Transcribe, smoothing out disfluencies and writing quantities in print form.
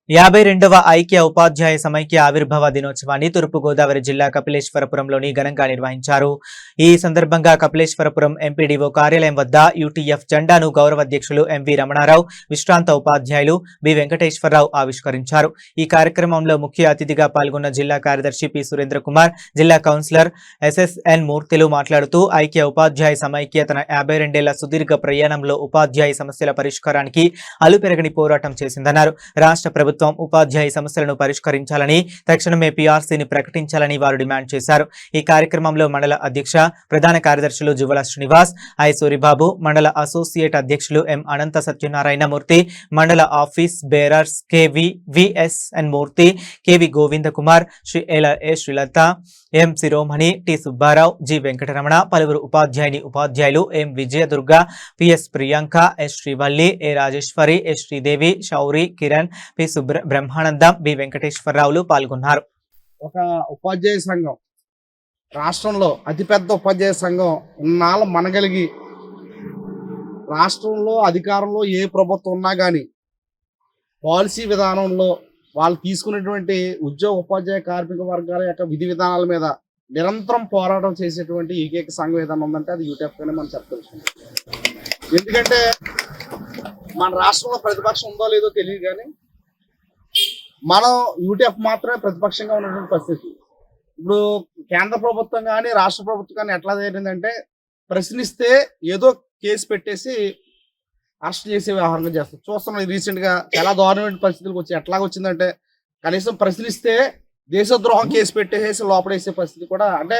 52వ ఐక్య ఉపాధ్యాయ సమైక్య ఆవిర్భావ దినోత్సవాన్ని తూర్పుగోదావరి జిల్లా కపిలేశ్వరపురంలోని ఘనంగా నిర్వహించారు. ఈ సందర్భంగా కపిలేశ్వరపురం ఎంపీడీఓ కార్యాలయం వద్ద యూటీఎఫ్ జెండాను గౌరవ అధ్యక్షులు ఎంవి రమణారావు, విశ్రాంత ఉపాధ్యాయులు బి వెంకటేశ్వరరావు ఆవిష్కరించారు. ఈ కార్యక్రమంలో ముఖ్య అతిథిగా పాల్గొన్న జిల్లా కార్యదర్శి పి సురేంద్ర కుమార్, జిల్లా కౌన్సిలర్ ఎస్ఎస్ఎన్ మూర్తిలు మాట్లాడుతూ ఐక్య ఉపాధ్యాయ సమైక్య తన 52 ఏళ్ల సుదీర్ఘ ప్రయాణంలో ఉపాధ్యాయ సమస్యల పరిష్కారానికి అలుపెరగని పోరాటం చేసిందన్నారు. రాష్ట్ర ప్రభుత్వం ఉపాధ్యాయ సమస్యలను పరిష్కరించాలని, తక్షణమే పీఆర్సీని ప్రకటించాలని వారు డిమాండ్ చేశారు. ఈ కార్యక్రమంలో మండల అధ్యక్ష, ప్రధాన కార్యదర్శులు జువల శ్రీనివాస్, ఐ సూరిబాబు, మండల అసోసియేట్ అధ్యక్షులు ఎం అనంత సత్యనారాయణ మూర్తి, మండల office bearers KVSN Murthy, KV Govinda Kumar, Sri A Srilatha, M Siromani, T Subbarao, G Venkataramana, పలువురు ఉపాధ్యాయులు M Vijayadurga, PS Priyanka, S Srivalli, A Rajeswari, S Sridevi, Shouri, Kiran, P Brahmanandam, B వెంకటేశ్వరరావులు పాల్గొన్నారు. ఒక ఉపాధ్యాయ సంఘం రాష్ట్రంలో అతిపెద్ద ఉపాధ్యాయ సంఘం ఇన్నాళ్ళు మనగలిగి రాష్ట్రంలో అధికారంలో ఏ ప్రభుత్వం ఉన్నా కానీ పాలసీ విధానంలో వాళ్ళు తీసుకునేటువంటి ఉద్యోగ ఉపాధ్యాయ కార్మిక వర్గాల యొక్క విధి విధానాల మీద నిరంతరం పోరాటం చేసేటువంటి ఏకైక సంఘం ఏదైనా ఉందంటే అది యూటీఎఫ్ అని మనం చెప్పవచ్చు. ఎందుకంటే మన రాష్ట్రంలో ప్రతిపక్షం ఉందో లేదో తెలియదు కానీ మనం యూటీఎఫ్ మాత్రమే ప్రతిపక్షంగా ఉన్నటువంటి పరిస్థితి. ఇప్పుడు కేంద్ర ప్రభుత్వం కానీ రాష్ట్ర ప్రభుత్వం కానీ ఎట్లా జరిగిందంటే ప్రశ్నిస్తే ఏదో కేసు పెట్టేసి అరెస్ట్ చేసే వ్యవహారంగా చేస్తారు. చూస్తున్నాం రీసెంట్గా చాలా దారుణమైన పరిస్థితులకు వచ్చి ఎట్లాగ వచ్చిందంటే కనీసం ప్రశ్నిస్తే దేశద్రోహం కేసు పెట్టేసి లోపడేసే పరిస్థితి కూడా, అంటే